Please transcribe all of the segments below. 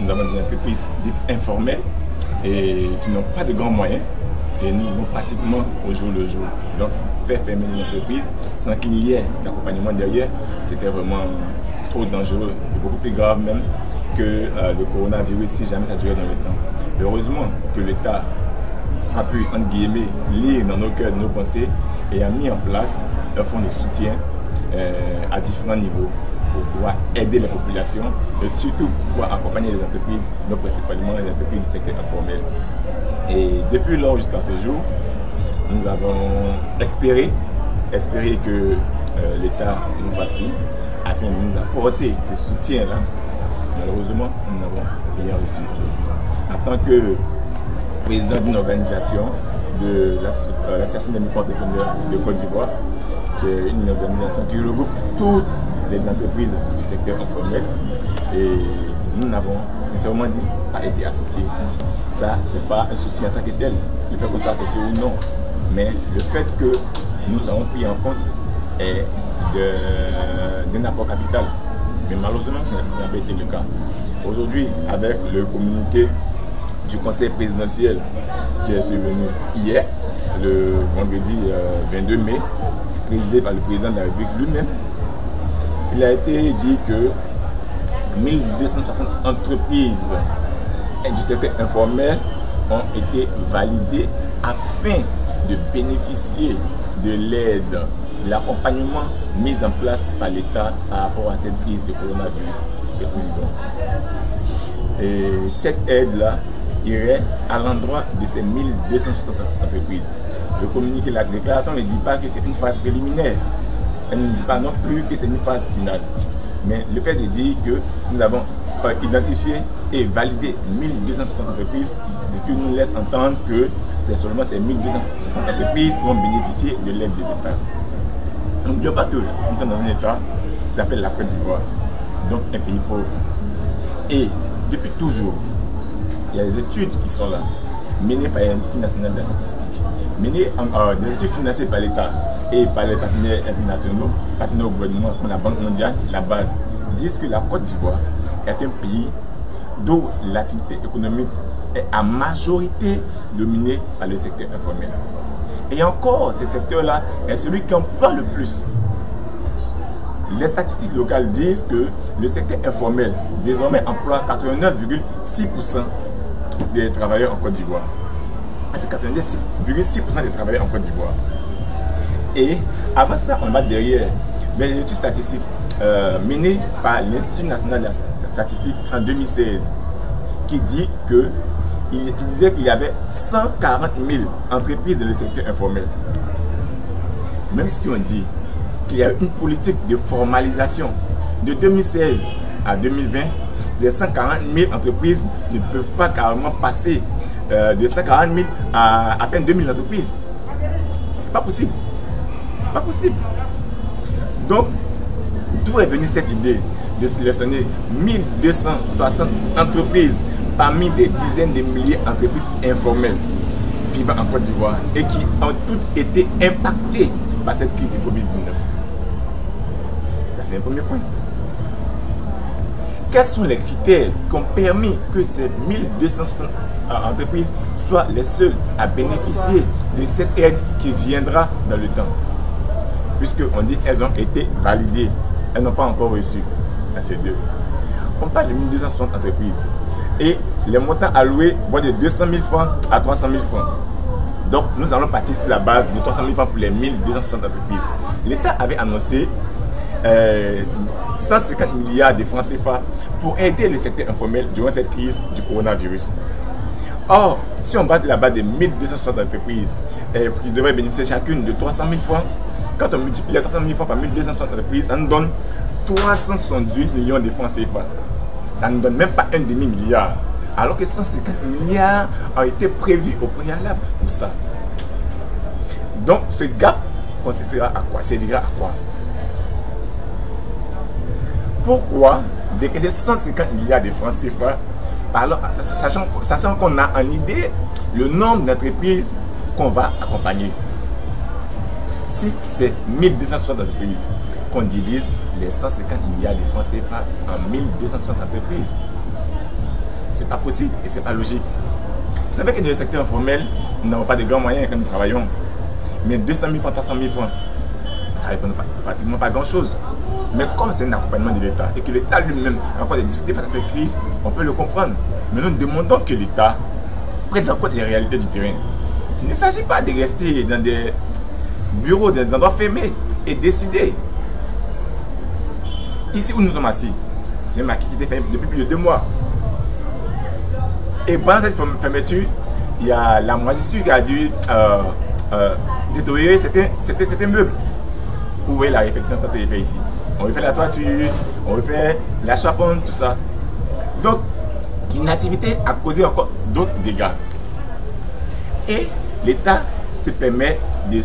nous avons des entreprises dites informelles et qui n'ont pas de grands moyens. Et nous vivons pratiquement au jour le jour. Donc, faire fermer une entreprise sans qu'il y ait d'accompagnement derrière, c'était vraiment trop dangereux et beaucoup plus grave même que le coronavirus si jamais ça durait dans le temps. Heureusement que l'État a pu, entre guillemets, lire dans nos cœurs, nos pensées et a mis en place un fonds de soutien à différents niveaux pour pouvoir aider la population et surtout pour accompagner les entreprises, non principalement les entreprises du secteur informel. Et depuis lors jusqu'à ce jour, nous avons espéré que l'État nous fascine afin de nous apporter ce soutien-là. Malheureusement, nous n'avons rien reçu aujourd'hui. En tant que président d'une organisation de l'Association des micro-entrepreneurs de Côte d'Ivoire, qui est une organisation qui regroupe toutes les entreprises du secteur informel, et nous n'avons sincèrement dit pas été associés. Ça, c'est pas un souci en tant que tel, le fait qu'on soit associé ou non, mais le fait que nous soyons pris en compte est d'un apport capital. Mais malheureusement, ça n'a pas été le cas. Aujourd'hui, avec le communiqué du conseil présidentiel qui est survenu hier, le vendredi 22 mai, présidé par le président de la République lui-même, il a été dit que 1260 entreprises du secteur informel ont été validées afin de bénéficier de l'aide, de l'accompagnement mis en place par l'État par rapport à cette crise de coronavirus que nous vivons. Et cette aide-là irait à l'endroit de ces 1260 entreprises. Le communiqué, la déclaration ne dit pas que c'est une phase préliminaire. Elle ne dit pas non plus que c'est une phase finale. Mais le fait de dire que nous avons identifié et validé 1260 entreprises, ce qui nous laisse entendre que c'est seulement ces 1260 entreprises qui vont bénéficier de l'aide de l'État. N'oublions pas que nous sommes dans un État qui s'appelle la Côte d'Ivoire, donc un pays pauvre. Et depuis toujours, il y a des études qui sont là, menées par l'Institut national de la statistique, menées des études financées par l'État et par les partenaires internationaux, partenaires au gouvernement, comme la Banque mondiale, la BAD, disent que la Côte d'Ivoire est un pays d'où l'activité économique est à majorité dominée par le secteur informel. Et encore, ce secteur-là est celui qui emploie le plus. Les statistiques locales disent que le secteur informel désormais emploie 89,6% des travailleurs en Côte d'Ivoire. C'est 89,6% des travailleurs en Côte d'Ivoire. Et avant ça, on va derrière les études statistiques menées par l'Institut national de la statistique en 2016 qui disait qu'il y avait 140 000 entreprises dans le secteur informel. Même si on dit qu'il y a une politique de formalisation de 2016 à 2020, les 140 000 entreprises ne peuvent pas carrément passer de 140 000 à peine 2000 entreprises. C'est pas possible. C'est pas possible. Donc, d'où est venue cette idée de sélectionner 1260 entreprises parmi des dizaines de milliers d'entreprises informelles vivant en Côte d'Ivoire et qui ont toutes été impactées par cette crise du Covid-19? Ça, c'est un premier point. Quels sont les critères qui ont permis que ces 1260 entreprises soient les seules à bénéficier de cette aide qui viendra dans le temps? Puisqu'on dit qu'elles ont été validées, elles n'ont pas encore reçu. C'est deux. On parle de 1260 entreprises et les montants alloués vont de 200 000 francs à 300 000 francs. Donc nous allons partir sur la base de 300 000 francs pour les 1260 entreprises. L'État avait annoncé 150 milliards de francs CFA pour aider le secteur informel durant cette crise du coronavirus. Or, si on bat la base de 1260 entreprises qui devraient bénéficier chacune de 300 000 francs, quand on multiplie les 300 000 francs par 1260 entreprises, ça nous donne 378 millions de francs CFA. Ça ne donne même pas un demi-milliard. Alors que 150 milliards ont été prévus au préalable pour ça. Donc ce gap consistera à quoi? Servira à quoi? Pourquoi décaisser 150 milliards de francs CFA, sachant qu'on a en idée le nombre d'entreprises qu'on va accompagner? Si c'est 1260 entreprises, qu'on divise les 150 milliards de francs CFA en 1260 entreprises, c'est pas possible et c'est pas logique. C'est vrai que dans le secteur informel, nous n'avons pas de grands moyens quand nous travaillons. Mais 200 000 francs, 300 000 francs, ça ne répond pratiquement pas à grand chose. Mais comme c'est un accompagnement de l'État et que l'État lui-même a encore des difficultés face à cette crise, on peut le comprendre. Mais nous demandons que l'État prenne en compte les réalités du terrain. Il ne s'agit pas de rester dans des bureaux, dans des endroits fermés et décider. Ici où nous sommes assis, c'est un maquis qui était fermé depuis plus de 2 mois. Et pendant cette fermeture, il y a la moisissure qui a dû détériorer certains meubles. Vous voyez la réflexion que j'ai fait ici. On refait la toiture, on refait la charpente, tout ça. Donc, l'inactivité a causé encore d'autres dégâts. Et l'État se permet de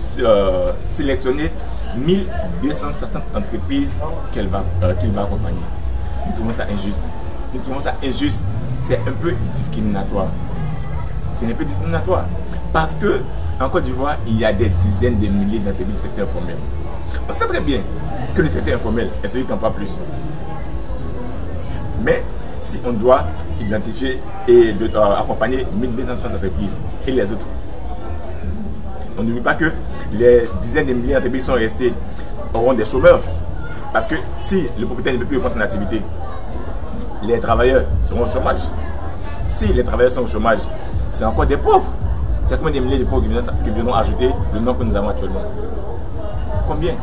sélectionner 1260 entreprises qu'il va accompagner. Nous trouvons ça injuste. Nous trouvons ça injuste. C'est un peu discriminatoire. C'est un peu discriminatoire. Parce que en Côte d'Ivoire, il y a des dizaines de milliers d'entreprises du secteur informel. On sait très bien que le secteur informel est celui qui n'en pas plus. Mais si on doit identifier et accompagner 1260 entreprises et les autres, on n'oublie pas que les dizaines de milliers d'entreprises sont restées, auront des chômeurs. Parce que si le propriétaire ne peut plus reprendre son activité, les travailleurs seront au chômage. Si les travailleurs sont au chômage, c'est encore des pauvres. C'est combien de milliers de pauvres qui viendront ajouter le nombre que nous avons actuellement? Combien?